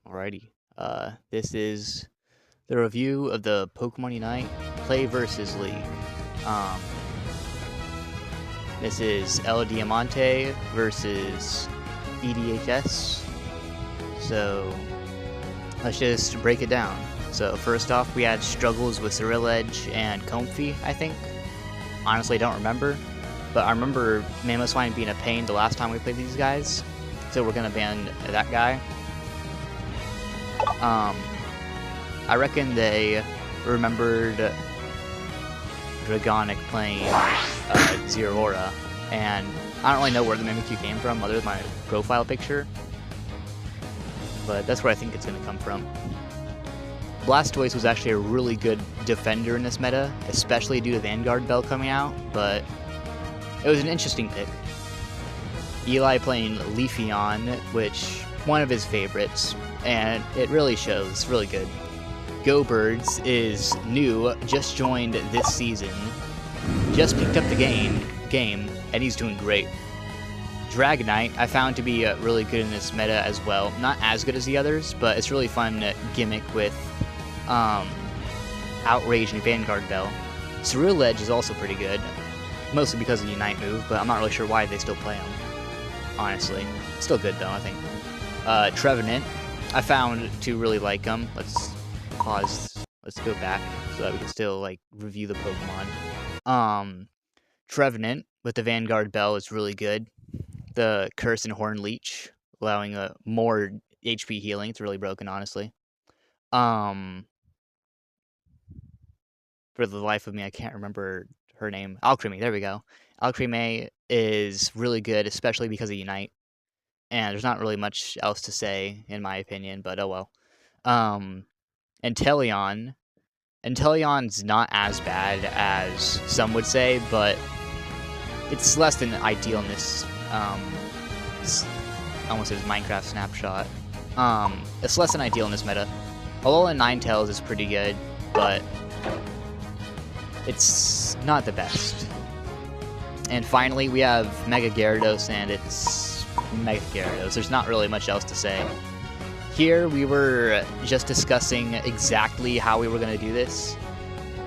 Alrighty. This is the review of the Pokemon Unite Play vs. League. Um, this is El Diamante versus EDHS. So, let's just break it down. So, first off, we had struggles with Ceruledge and Comfey, I think. Honestly, I don't remember. But I remember Mamoswine being a pain the last time we played these guys. So we're gonna ban that guy. I reckon they remembered Dragonic playing Zeraora, and I don't really know where the Mimikyu came from other than my profile picture, but that's where I think it's going to come from. Blastoise was actually a really good defender in this meta, especially due to Vanguard Bell coming out, but it was an interesting pick. Eli playing Leafeon, which one of his favorites, and it really shows. It's really good. Go Birds is new, just joined this season, just picked up the game, and he's doing great. Dragonite I found to be really good in this meta as well. Not as good as the others, but it's really fun gimmick with Outrage and Vanguard Bell. Ceruledge is also pretty good, mostly because of the Unite move, but I'm not really sure why they still play him, honestly. Still good though, I think. Trevenant, I found to really like him. Let's pause. Let's go back so that we can still like review the Pokemon. Trevenant with the Vanguard Bell is really good. The Curse and Horn Leech, allowing more HP healing. It's really broken, honestly. For the life of me, I can't remember her name. Alcremie, there we go. Alcremie is really good, especially because of Unite. And there's not really much else to say, in my opinion, but oh well. Inteleon's not as bad as some would say, but it's less than ideal in this, I almost said Minecraft snapshot. It's less than ideal in this meta. Alolan Ninetales is pretty good, but it's not the best. And finally, we have Mega Gyarados, and it's Mega Gyarados. There's not really much else to say. Here, we were just discussing exactly how we were going to do this,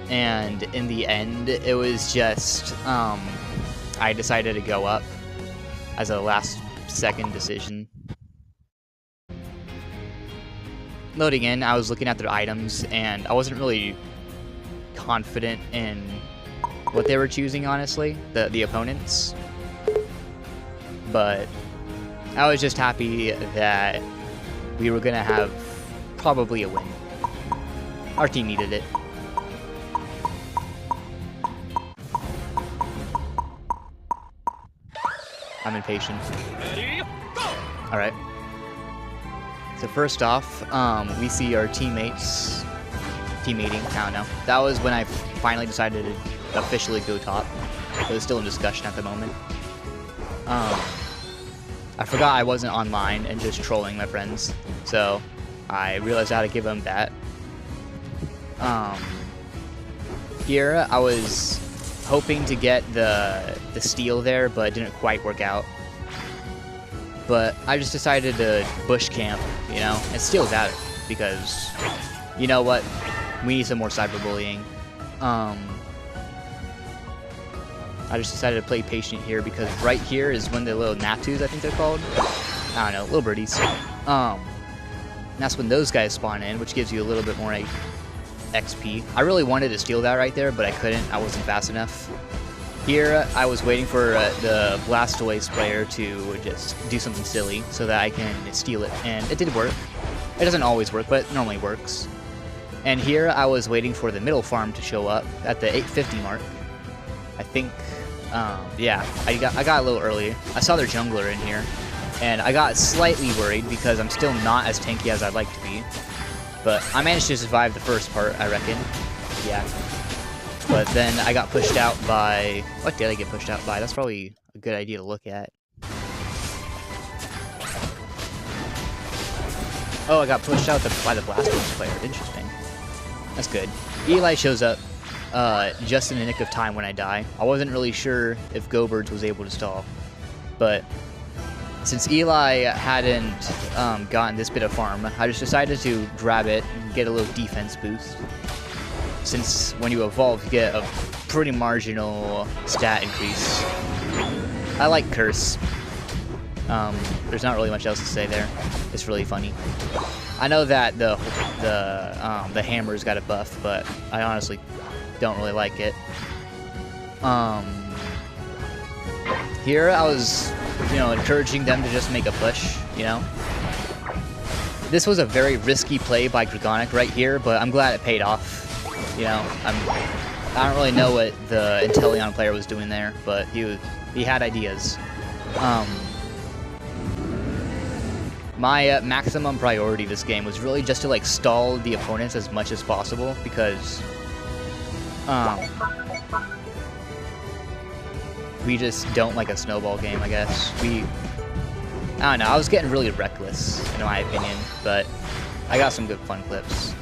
and in the end, it was just, I decided to go up as a last-second decision. Loading in, I was looking at their items, and I wasn't really confident in what they were choosing, honestly, the opponents. But I was just happy that we were going to have probably a win. Our team needed it. I'm impatient. Alright. So first off, we see our teammates teammating. I don't know. That was when I finally decided to officially go top. It was still in discussion at the moment. I forgot I wasn't online and just trolling my friends, so I realized how to give them that. Here I was hoping to get the steal there, but it didn't quite work out. But I just decided to bush camp, you know, and steal that because, you know what, we need some more cyberbullying. I just decided to play patient here because right here is when the little Natus, I think they're called. I don't know, little birdies. That's when those guys spawn in, which gives you a little bit more XP. I really wanted to steal that right there, but I couldn't. I wasn't fast enough. Here, I was waiting for the Blastoise player to just do something silly so that I can steal it, and it did work. It doesn't always work, but it normally works. And here, I was waiting for the middle farm to show up at the 850 mark. I think, yeah, I got a little early. I saw their jungler in here, and I got slightly worried because I'm still not as tanky as I'd like to be. But I managed to survive the first part, I reckon. Yeah. But then I got pushed out by... What did I get pushed out by? That's probably a good idea to look at. Oh, I got pushed out by the Blastoise player. Interesting. That's good. Eli shows up just in the nick of time when I die. I wasn't really sure if Go Birds was able to stall. But since Eli hadn't gotten this bit of farm, I just decided to grab it and get a little defense boost. Since when you evolve, you get a pretty marginal stat increase. I like Curse. There's not really much else to say there. It's really funny. I know that the hammer's got a buff, but I honestly don't really like it. Here I was, encouraging them to just make a push, This was a very risky play by Dragonic right here, but I'm glad it paid off. I don't really know what the Inteleon player was doing there, but he had ideas. My maximum priority this game was really just to stall the opponents as much as possible, because we just don't like a snowball game, I guess. I don't know, I was getting really reckless, in my opinion, but I got some good fun clips.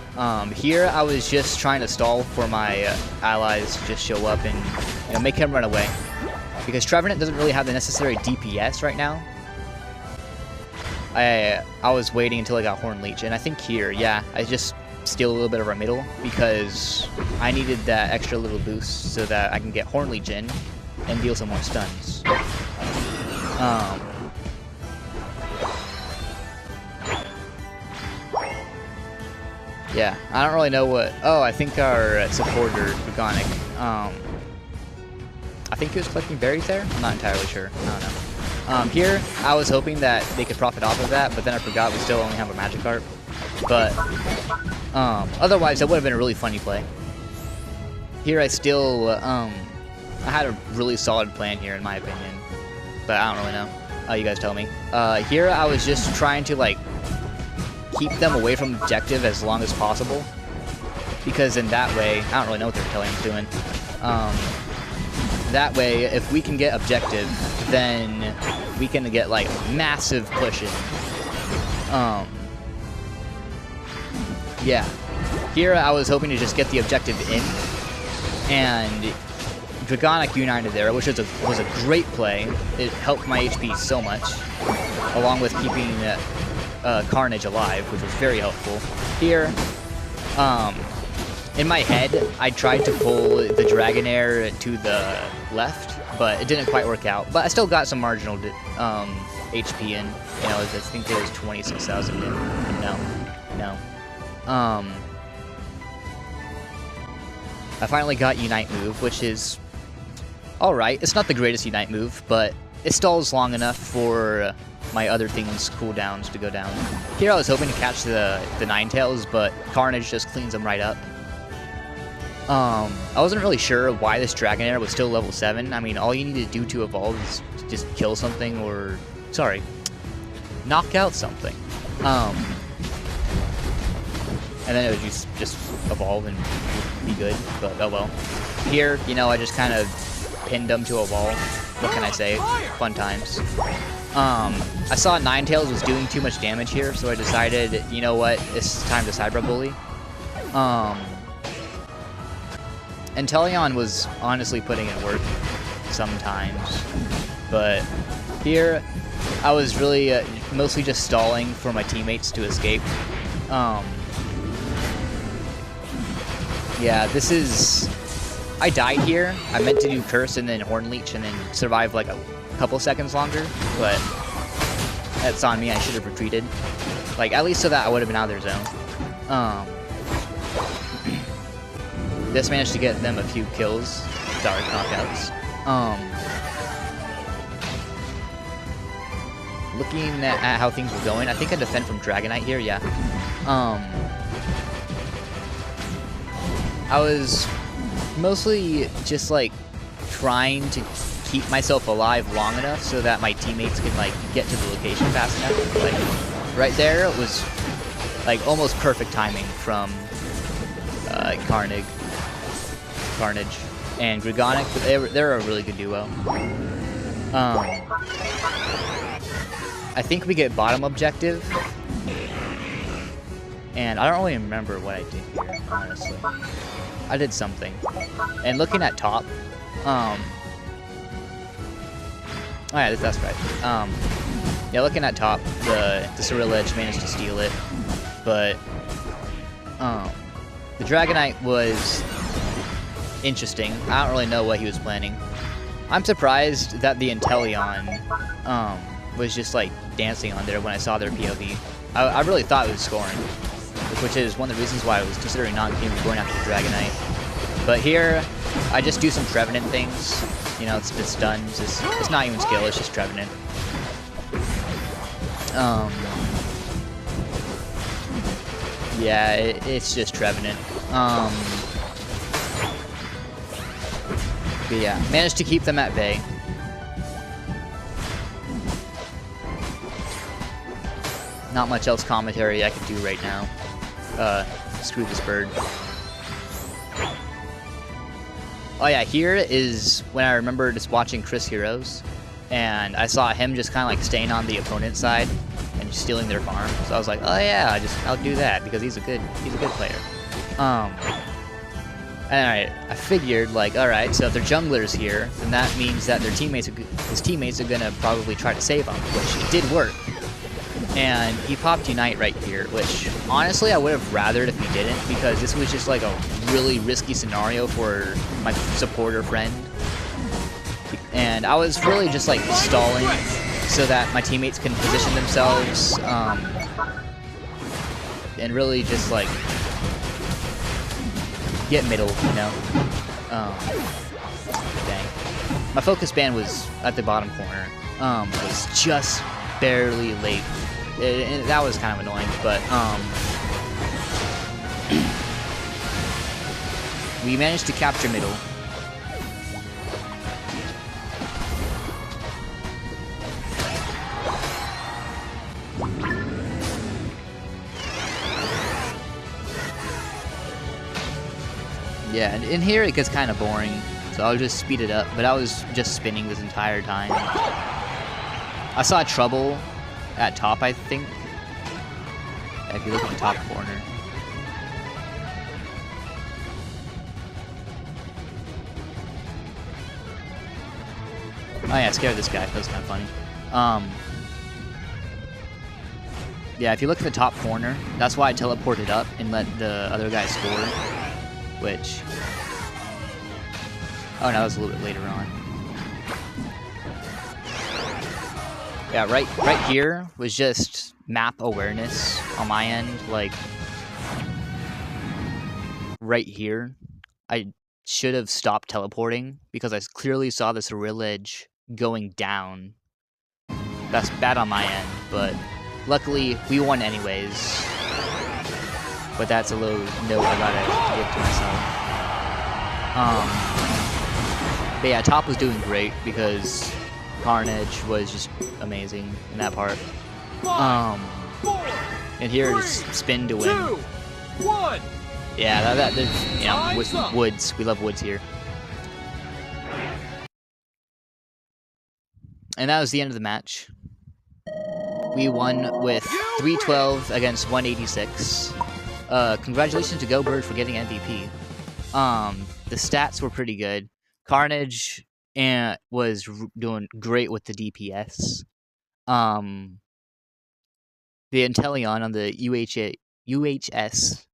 Here I was just trying to stall for my allies to just show up and make him run away. Because Trevenant doesn't really have the necessary DPS right now. I was waiting until I got Horn Leech, and I think here, yeah, I just steal a little bit of our middle because I needed that extra little boost so that I can get Horn Leech in and deal some more stuns. Yeah, I don't really know what... Oh, I think our supporter, Dragonic, I think he was collecting berries there? I'm not entirely sure. I don't know. Here, I was hoping that they could profit off of that, but then I forgot we still only have a Magikarp. But, otherwise, that would have been a really funny play. Here, I still, I had a really solid plan here, in my opinion. But I don't really know. You guys tell me. Here, I was just trying to, keep them away from objective as long as possible. Because in that way, I don't really know what they're doing. That way, if we can get objective, then we can get, massive pushing. Yeah. Here, I was hoping to just get the objective in. And Dragonic united there, which was a great play. It helped my HP so much, along with keeping Carnage alive, which was very helpful. Here, in my head, I tried to pull the Dragonair to the left, but it didn't quite work out. But I still got some marginal HP in. I think there was 26,000 in. No. I finally got Unite move, which is alright. It's not the greatest Unite move, but it stalls long enough for my other things' cooldowns to go down. Here I was hoping to catch the Ninetales, but Carnage just cleans them right up. I wasn't really sure why this Dragonair was still level 7. I mean, all you need to do to evolve is just kill something or... Sorry. Knock out something. And then it would just evolve and be good, but oh well. Here, I just kind of pinned them to a wall. What can I say? Fun times. I saw Ninetales was doing too much damage here, so I decided, you know what, it's time to Cyber Bully. Inteleon was honestly putting in work sometimes, but here I was really mostly just stalling for my teammates to escape. Yeah, this is... I died here. I meant to do Curse and then Horn Leech and then survive a couple seconds longer, but that's on me. I should have retreated. At least so that I would have been out of their zone. This managed to get them a few kills, direct knockouts. Looking at how things were going, I think I defend from Dragonite here, yeah. I was mostly just trying to keep myself alive long enough so that my teammates can get to the location fast enough. Right there it was almost perfect timing from Carnage and Dragonic. They're a really good duo. I think we get bottom objective, and I don't really remember what I did here, honestly. I did something. And looking at top, oh yeah, that's right. Yeah, looking at top, the Surreal Edge managed to steal it, but the Dragonite was interesting. I don't really know what he was planning. I'm surprised that the Inteleon was just like dancing on there when I saw their POV. I really thought it was scoring, which is one of the reasons why I was considering not going after the Dragonite. But here, I just do some Trevenant things. You know, it's stuns. It's not even skill. It's just Trevenant. Yeah, it's just Trevenant. But yeah, managed to keep them at bay. Not much else commentary I can do right now. Screw this bird. Oh yeah, here is when I remember just watching Chris Heroes, and I saw him just kind of like staying on the opponent's side and stealing their farm. So I was like, oh yeah, I'll do that because he's a good player. And I figured like, all right, so if they're junglers here, then that means that his teammates are gonna probably try to save him, which it did work. And he popped Unite right here, which honestly I would have rathered if he didn't, because this was just like a really risky scenario for my supporter friend. And I was really just like stalling so that my teammates can position themselves and really just like get middle, you know. Dang. My focus band was at the bottom corner. Was just barely late. That was kind of annoying, but we managed to capture middle. Yeah, and in here it gets kind of boring, so I'll just speed it up, but I was just spinning this entire time. I saw trouble at top, I think. Yeah, if you look at the top corner. Oh yeah, I scared this guy. That was kind of funny. Yeah, if you look at the top corner, that's why I teleported up and let the other guy score. Which... oh, no, that was a little bit later on. Yeah, right here was just map awareness on my end. Like, right here, I should have stopped teleporting because I clearly saw the Surreal Edge going down. That's bad on my end, but luckily we won anyways. But that's a little note I gotta give to myself. But yeah, top was doing great because Carnage was just amazing in that part. And here's spin to win. 2, 1. Yeah, that you know, woods. We love woods here. And that was the end of the match. We won with 312 against 186. Congratulations to GoBird for getting MVP. The stats were pretty good. Carnage was doing great with the DPS. The Inteleon on the UHS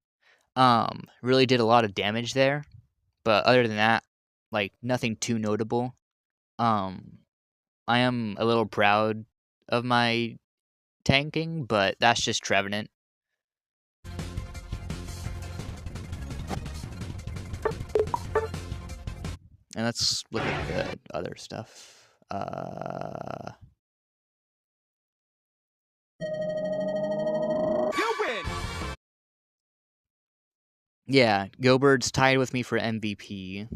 really did a lot of damage there, but other than that, like nothing too notable. I am a little proud of my tanking, but that's just Trevenant. And let's look at the other stuff. Yeah, GoBird's tied with me for MVP.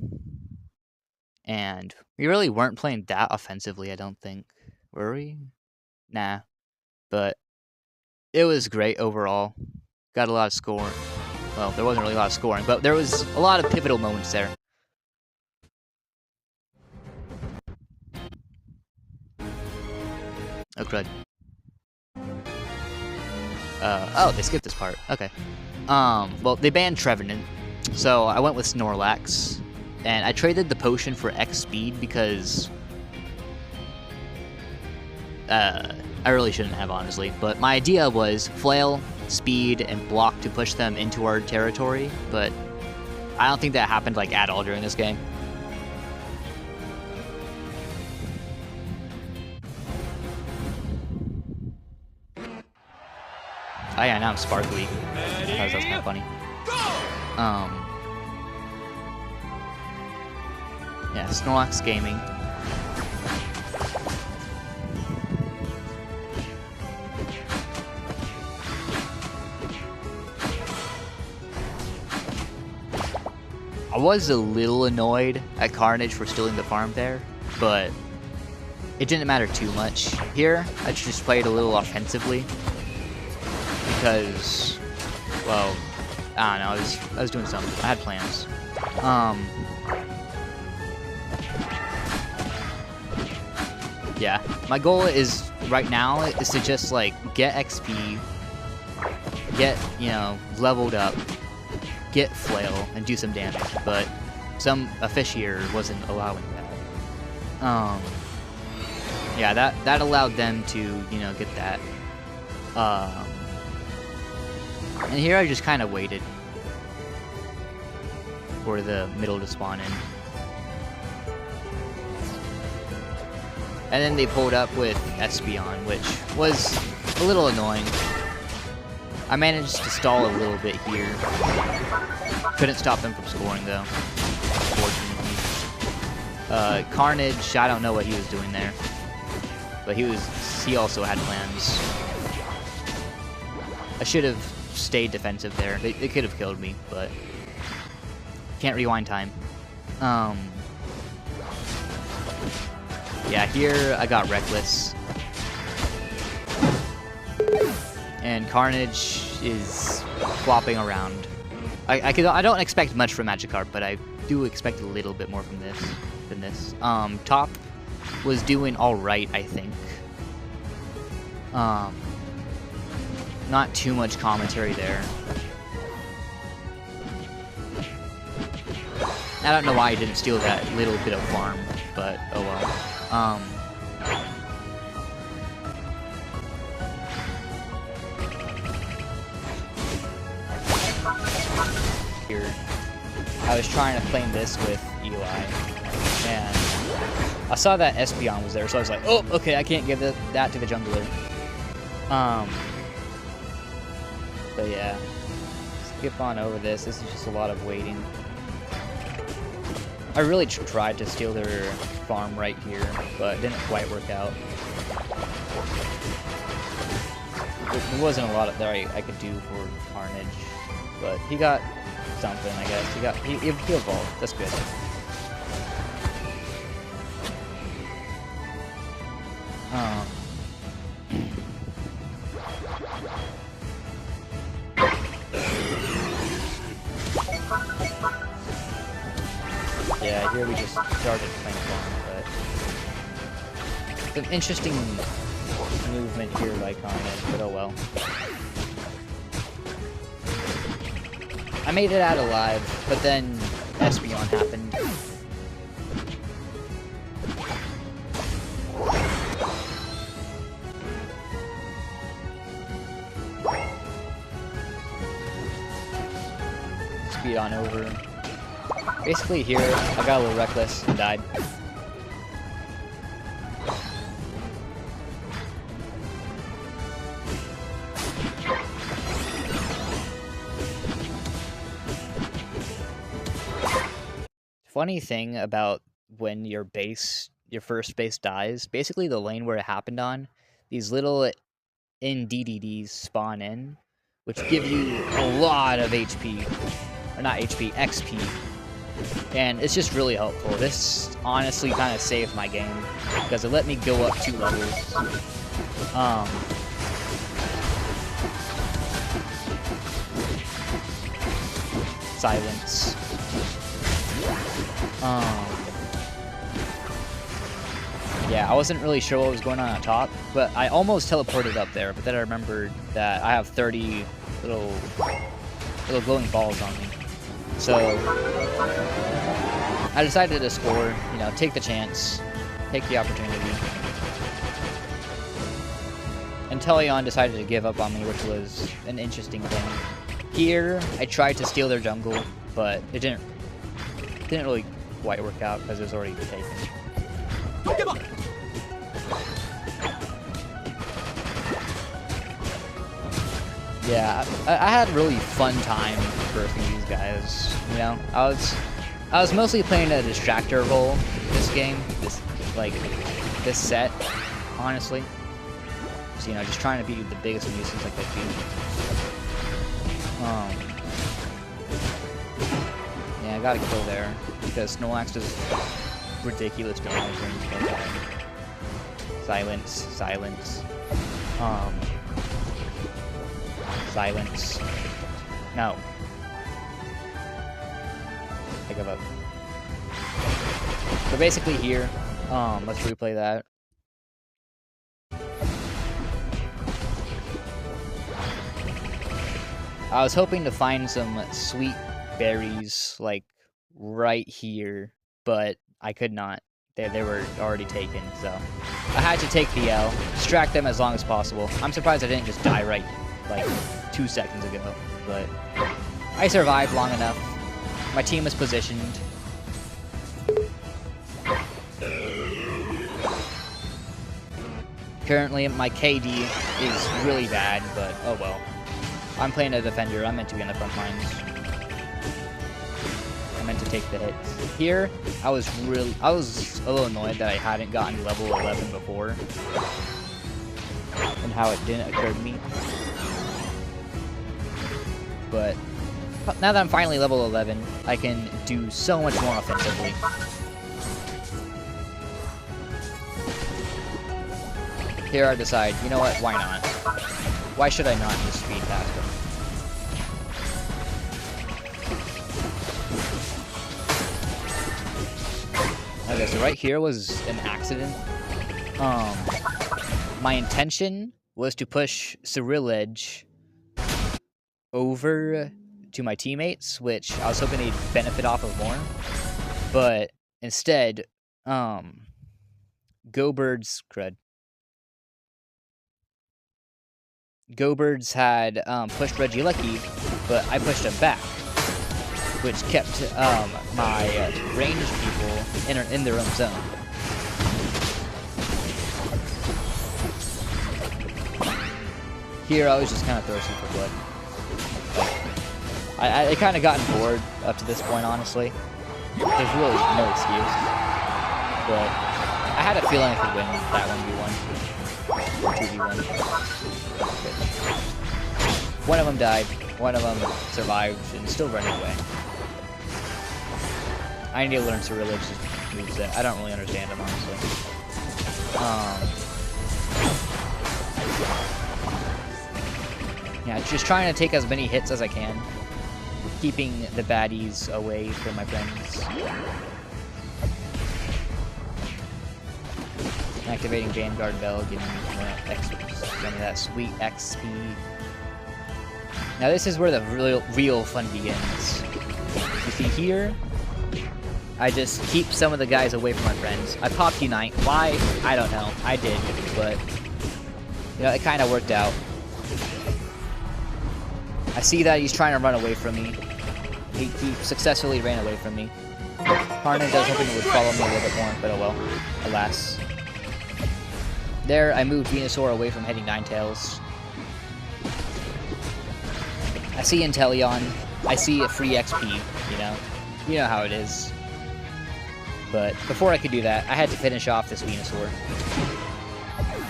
And we really weren't playing that offensively, I don't think. Were we? Nah. But it was great overall. Got a lot of scoring. Well, there wasn't really a lot of scoring, but there was a lot of pivotal moments there. Oh, crud. Oh, they skipped this part. Okay. Well, they banned Trevenant, so I went with Snorlax, and I traded the potion for X speed because, I really shouldn't have, honestly. But my idea was flail, speed, and block to push them into our territory, but I don't think that happened like at all during this game. Oh yeah, now I'm sparkly. That's kind of funny. Yeah, Snorlax Gaming. I was a little annoyed at Carnage for stealing the farm there, but it didn't matter too much. Here, I just played a little offensively because, well, I don't know, I was doing something. I had plans. Yeah, my goal is right now is to just like get XP, get, you know, leveled up, get flail and do some damage, but a fish here wasn't allowing that. Yeah, that allowed them to, you know, get that. And here I just kind of waited for the middle to spawn in. And then they pulled up with Espeon, which was a little annoying. I managed to stall a little bit here. Couldn't stop them from scoring though, fortunately. Carnage, I don't know what he was doing there. But he also had plans. I should have stayed defensive there. They could have killed me, but can't rewind time. Yeah, here I got Reckless. And Carnage is flopping around. I don't expect much from Magikarp, but I do expect a little bit more from this. Top was doing alright, I think. Not too much commentary there. I don't know why I didn't steal that little bit of farm, but oh well. Here, I was trying to claim this with Eli, and I saw that Espeon was there, so I was like, oh, okay, I can't give that to the jungler. But yeah, skip on over this. This is just a lot of waiting. I really tried to steal their farm right here, but it didn't quite work out. There wasn't a lot of there I could do for Carnage, but he got something, I guess. He evolved. That's good. Yeah, here we just started playing farm, but some interesting movement here by Carnage, but oh well. I made it out alive, but then Espeon happened. Speed on over. Basically here, I got a little reckless and died. Funny thing about when your first base dies, basically the lane where it happened on, these little NDDDs spawn in, which give you a lot of HP. Or not HP, XP. And it's just really helpful. This honestly kind of saved my game, because it let me go up 2 levels. Silence. Yeah, I wasn't really sure what was going on top, but I almost teleported up there, but then I remembered that I have 30 little glowing balls on me. So I decided to score, you know, take the chance, take the opportunity. Inteleon decided to give up on me, which was an interesting thing. Here, I tried to steal their jungle, but it didn't really quite work out because it was already taken. Yeah, I had a really fun time birthing these guys. You know, I was mostly playing a distractor role this game, this set, honestly. So, you know, just trying to be the biggest nuisance I could be. Yeah, I got a kill there because Snorlax does ridiculous damage when he's going down. Silence, silence. Silence. No. I give up. So basically here, let's replay that. I was hoping to find some sweet berries, like, right here, but I could not. They were already taken, so I had to take the L, distract them as long as possible. I'm surprised I didn't just die right, like, 2 seconds ago, but I survived long enough. My team was positioned. Currently, my KD is really bad, but oh well. I'm playing a defender. I'm meant to be on the front lines. I meant to take the hits. Here, I was a little annoyed that I hadn't gotten level 11 before, and how it didn't occur to me. But now that I'm finally level 11, I can do so much more offensively. Here I decide, you know what, why not? Why should I not just speed past him? Okay, so right here was an accident. My intention was to push Ceruledge over to my teammates, which I was hoping they'd benefit off of more. But instead, Go-Birds had pushed Regieleki, but I pushed him back, which kept my ranged people in their own zone. Here, I was just kind of thirsty for blood. I kind of gotten bored up to this point, honestly. There's really no excuse. But I had a feeling I could win that 1v1. Or 2v1. One of them died. One of them survived and still running away. I need to learn Cerulege's moveset. I don't really understand them, honestly. Yeah, just trying to take as many hits as I can. Keeping the baddies away from my friends. Activating Vanguard Bell, getting that sweet XP. Now this is where the real fun begins. You see here, I just keep some of the guys away from my friends. I popped Unite. Why? I don't know. I did, but you know, it kind of worked out. I see that he's trying to run away from me. He successfully ran away from me. Carnage, I was hoping it would follow me a little bit more, but oh well. Alas. There, I moved Venusaur away from heading Ninetales. I see Inteleon. I see a free XP, you know? You know how it is. But before I could do that, I had to finish off this Venusaur.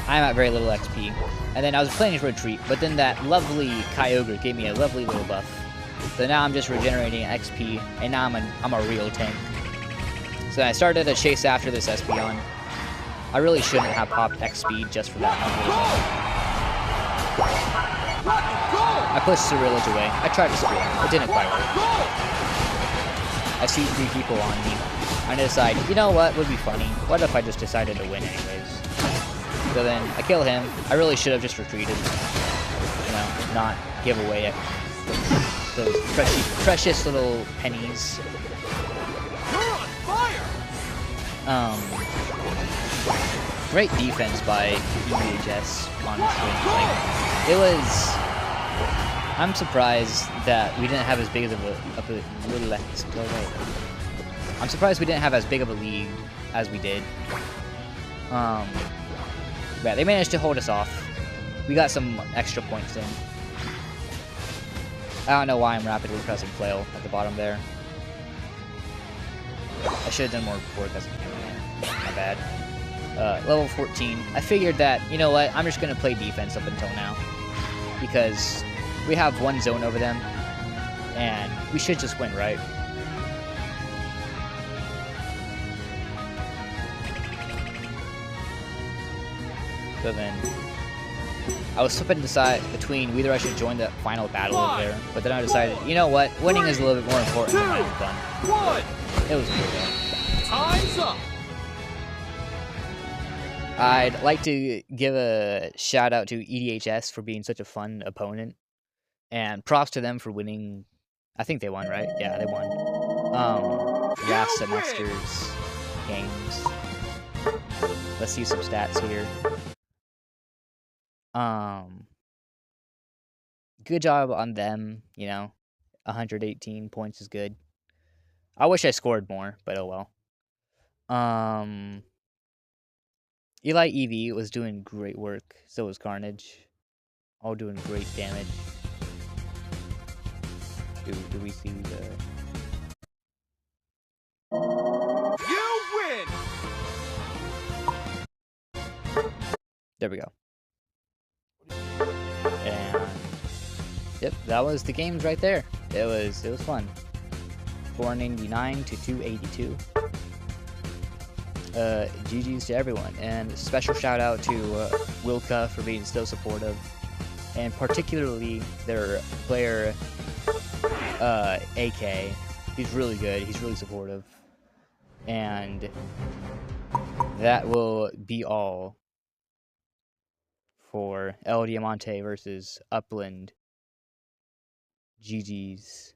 I'm at very little XP. And then I was planning to retreat, but then that lovely Kyogre gave me a lovely little buff. So now I'm just regenerating XP, and now I'm a real tank. So I started to chase after this Espeon. I really shouldn't have popped X speed just for that one little thing. I pushed Ceruledge away. I tried to spear him. It didn't quite work. I see 3 people on me. I decide, you know what would be funny? What if I just decided to win anyways? So then I kill him. I really should have just retreated. You know, not give away those precious little pennies. Great defense by EHS, honestly. Like, it was... I'm surprised that we didn't have as big of I'm surprised we didn't have as big of a lead as we did. Yeah, they managed to hold us off. We got some extra points in. I don't know why I'm rapidly pressing flail at the bottom there. I should have done more work as a cameraman. My bad. Level 14. I figured that, you know what, I'm just going to play defense up until now. Because we have one zone over them, and we should just win, right? So then, I was flipping between whether I should join the final battle over there, but then I decided, you know what, winning is a little bit more important than having fun. It was cool though. Time's up. I'd like to give a shout out to EDHS for being such a fun opponent, and props to them for winning. I think they won, right? Yeah, they won. Last semester's games. Let's see some stats here. Good job on them, you know. 118 points is good. I wish I scored more, but oh well. Eli EV was doing great work. So was Carnage. All doing great damage. Do we see the... You win! There we go. And yep, that was the games right there. It was fun. 499 to 282. GG's to everyone, and special shout out to Wilka for being so supportive, and particularly their player AK. He's really good. He's really supportive, and that will be all for El Diamante versus Upland. GG's.